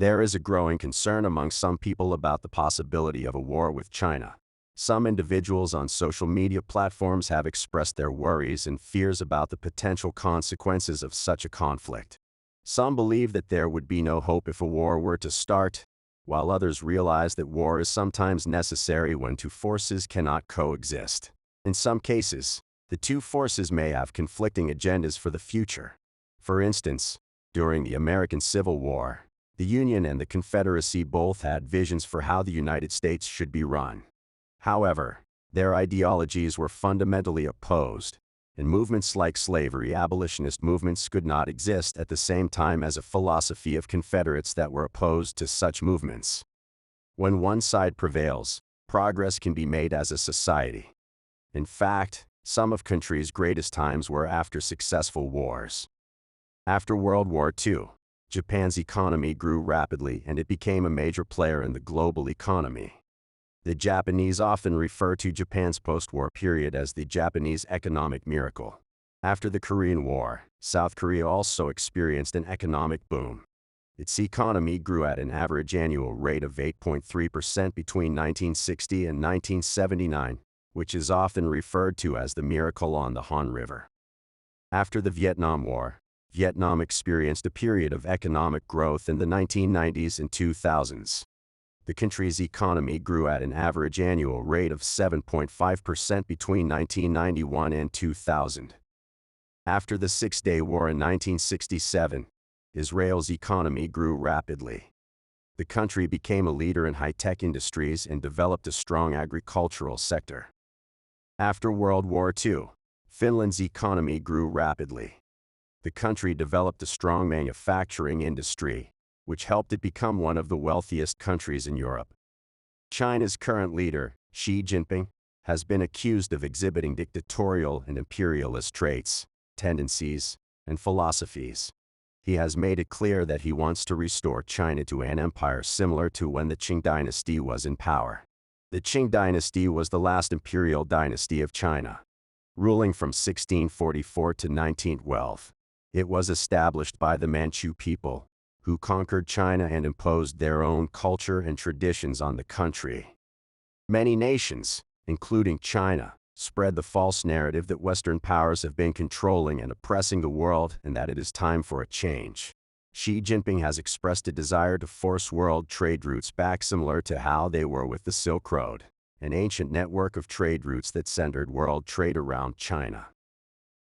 There is a growing concern among some people about the possibility of a war with China. Some individuals on social media platforms have expressed their worries and fears about the potential consequences of such a conflict. Some believe that there would be no hope if a war were to start, while others realize that war is sometimes necessary when two forces cannot coexist. In some cases, the two forces may have conflicting agendas for the future. For instance, during the American Civil War, the Union and the Confederacy both had visions for how the United States should be run. However, their ideologies were fundamentally opposed, and movements like slavery abolitionist movements could not exist at the same time as a philosophy of Confederates that were opposed to such movements. When one side prevails, progress can be made as a society. In fact, some of countries' greatest times were after successful wars. After World War II, Japan's economy grew rapidly and it became a major player in the global economy. The Japanese often refer to Japan's post-war period as the Japanese economic miracle. After the Korean War, South Korea also experienced an economic boom. Its economy grew at an average annual rate of 8.3% between 1960 and 1979, which is often referred to as the miracle on the Han River. After the Vietnam War, Vietnam experienced a period of economic growth in the 1990s and 2000s. The country's economy grew at an average annual rate of 7.5% between 1991 and 2000. After the Six-Day War in 1967, Israel's economy grew rapidly. The country became a leader in high-tech industries and developed a strong agricultural sector. After World War II, Finland's economy grew rapidly. The country developed a strong manufacturing industry, which helped it become one of the wealthiest countries in Europe. China's current leader, Xi Jinping, has been accused of exhibiting dictatorial and imperialist traits, tendencies, and philosophies. He has made it clear that he wants to restore China to an empire similar to when the Qing dynasty was in power. The Qing dynasty was the last imperial dynasty of China, ruling from 1644 to 1912. It was established by the Manchu people, who conquered China and imposed their own culture and traditions on the country. Many nations, including China, spread the false narrative that Western powers have been controlling and oppressing the world and that it is time for a change. Xi Jinping has expressed a desire to force world trade routes back similar to how they were with the Silk Road, an ancient network of trade routes that centered world trade around China.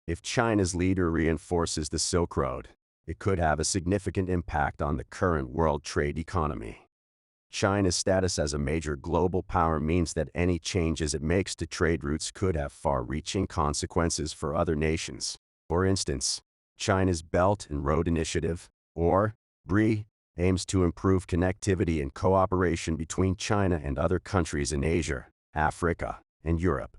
If China's leader reinforces the Silk Road, it could have a significant impact on the current world trade economy. China's status as a major global power means that any changes it makes to trade routes could have far-reaching consequences for other nations. For instance, China's Belt and Road Initiative, or BRI, aims to improve connectivity and cooperation between China and other countries in Asia, Africa, and Europe.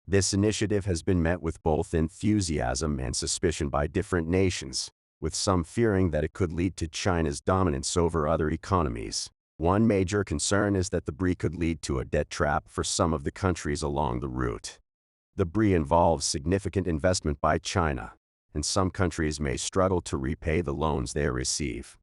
This initiative has been met with both enthusiasm and suspicion by different nations, with some fearing that it could lead to China's dominance over other economies. One major concern is that the BRI could lead to a debt trap for some of the countries along the route. The BRI involves significant investment by China, and some countries may struggle to repay the loans they receive.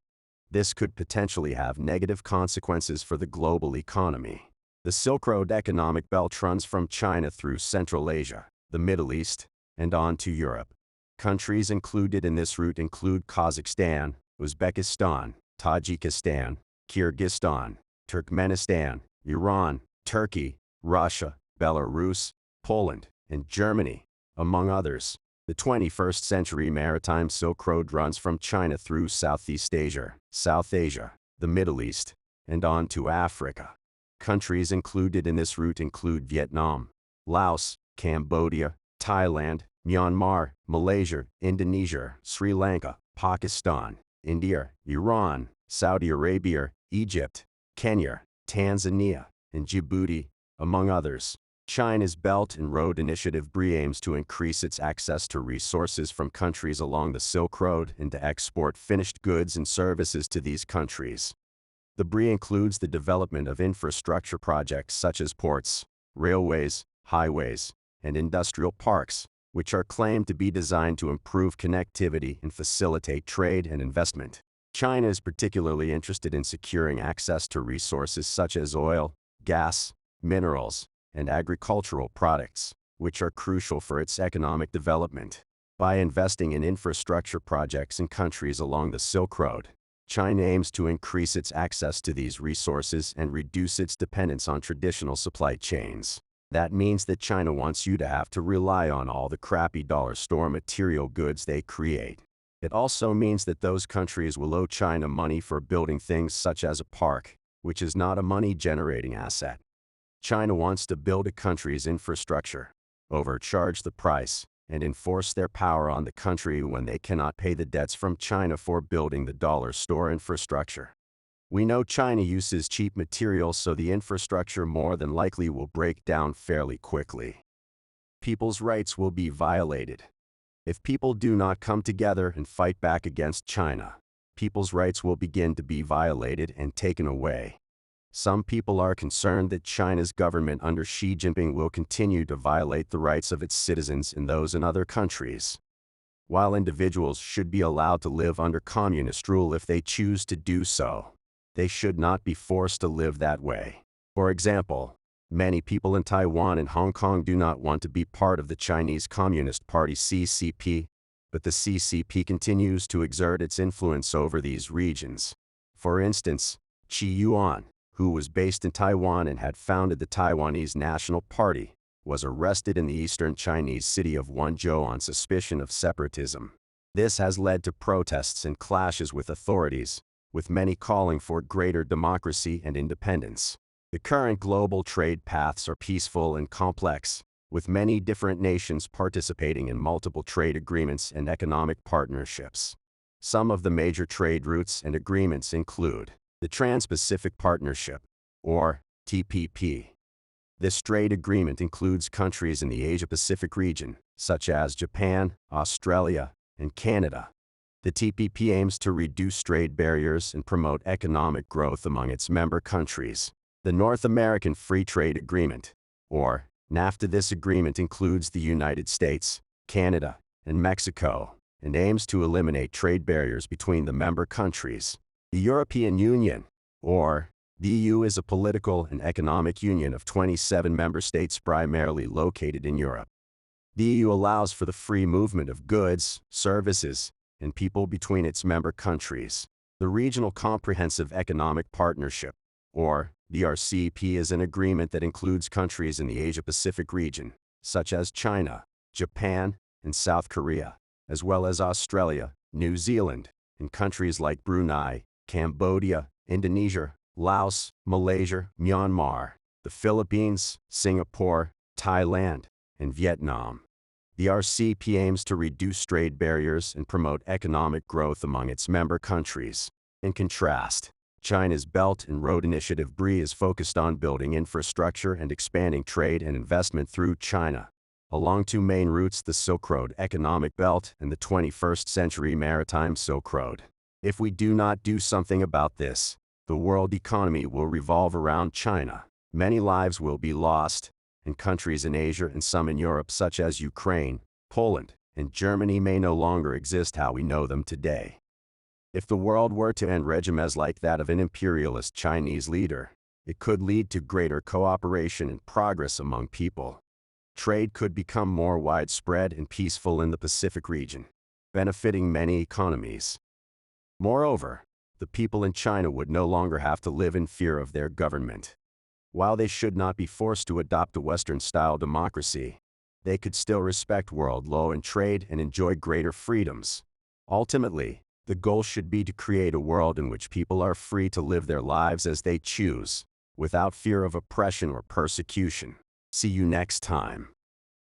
This could potentially have negative consequences for the global economy. The Silk Road economic belt runs from China through Central Asia, the Middle East, and on to Europe. Countries included in this route include Kazakhstan, Uzbekistan, Tajikistan, Kyrgyzstan, Turkmenistan, Iran, Turkey, Russia, Belarus, Poland, and Germany, among others. The 21st century maritime Silk Road runs from China through Southeast Asia, South Asia, the Middle East, and on to Africa. Countries included in this route include Vietnam, Laos, Cambodia, Thailand, Myanmar, Malaysia, Indonesia, Sri Lanka, Pakistan, India, Iran, Saudi Arabia, Egypt, Kenya, Tanzania, and Djibouti, among others. China's Belt and Road Initiative BRI aims to increase its access to resources from countries along the Silk Road and to export finished goods and services to these countries. The BRI includes the development of infrastructure projects such as ports, railways, highways, and industrial parks, which are claimed to be designed to improve connectivity and facilitate trade and investment. China is particularly interested in securing access to resources such as oil, gas, minerals, and agricultural products, which are crucial for its economic development. By investing in infrastructure projects in countries along the Silk Road, China aims to increase its access to these resources and reduce its dependence on traditional supply chains. That means that China wants you to have to rely on all the crappy dollar store material goods they create. It also means that those countries will owe China money for building things such as a park, which is not a money-generating asset. China wants to build a country's infrastructure, overcharge the price, and enforce their power on the country when they cannot pay the debts from China for building the dollar store infrastructure. We know China uses cheap materials, so the infrastructure more than likely will break down fairly quickly. People's rights will be violated. If people do not come together and fight back against China, people's rights will begin to be violated and taken away. Some people are concerned that China's government under Xi Jinping will continue to violate the rights of its citizens and those in other countries. While individuals should be allowed to live under communist rule if they choose to do so, they should not be forced to live that way. For example, many people in Taiwan and Hong Kong do not want to be part of the Chinese Communist Party (CCP), but the CCP continues to exert its influence over these regions. For instance, Qi Yuan, who was based in Taiwan and had founded the Taiwanese National Party, was arrested in the eastern Chinese city of Wenzhou on suspicion of separatism. This has led to protests and clashes with authorities, with many calling for greater democracy and independence. The current global trade paths are peaceful and complex, with many different nations participating in multiple trade agreements and economic partnerships. Some of the major trade routes and agreements include the Trans-Pacific Partnership, or TPP. This trade agreement includes countries in the Asia-Pacific region, such as Japan, Australia, and Canada. The TPP aims to reduce trade barriers and promote economic growth among its member countries. The North American Free Trade Agreement, or NAFTA. This agreement includes the United States, Canada, and Mexico, and aims to eliminate trade barriers between the member countries. The European Union, or the EU, is a political and economic union of 27 member states primarily located in Europe. The EU allows for the free movement of goods, services, and people between its member countries. The Regional Comprehensive Economic Partnership, or the RCEP, is an agreement that includes countries in the Asia-Pacific region, such as China, Japan, and South Korea, as well as Australia, New Zealand, and countries like Brunei, Cambodia, Indonesia, Laos, Malaysia, Myanmar, the Philippines, Singapore, Thailand, and Vietnam. The RCEP aims to reduce trade barriers and promote economic growth among its member countries. In contrast, China's Belt and Road Initiative (BRI) is focused on building infrastructure and expanding trade and investment through China, along two main routes: the Silk Road Economic Belt and the 21st Century Maritime Silk Road. If we do not do something about this, the world economy will revolve around China. Many lives will be lost, and countries in Asia and some in Europe, such as Ukraine, Poland, and Germany, may no longer exist how we know them today. If the world were to end regimes like that of an imperialist Chinese leader, it could lead to greater cooperation and progress among people. Trade could become more widespread and peaceful in the Pacific region, benefiting many economies. Moreover, the people in China would no longer have to live in fear of their government. While they should not be forced to adopt a Western-style democracy, they could still respect world law and trade and enjoy greater freedoms. Ultimately, the goal should be to create a world in which people are free to live their lives as they choose, without fear of oppression or persecution. See you next time.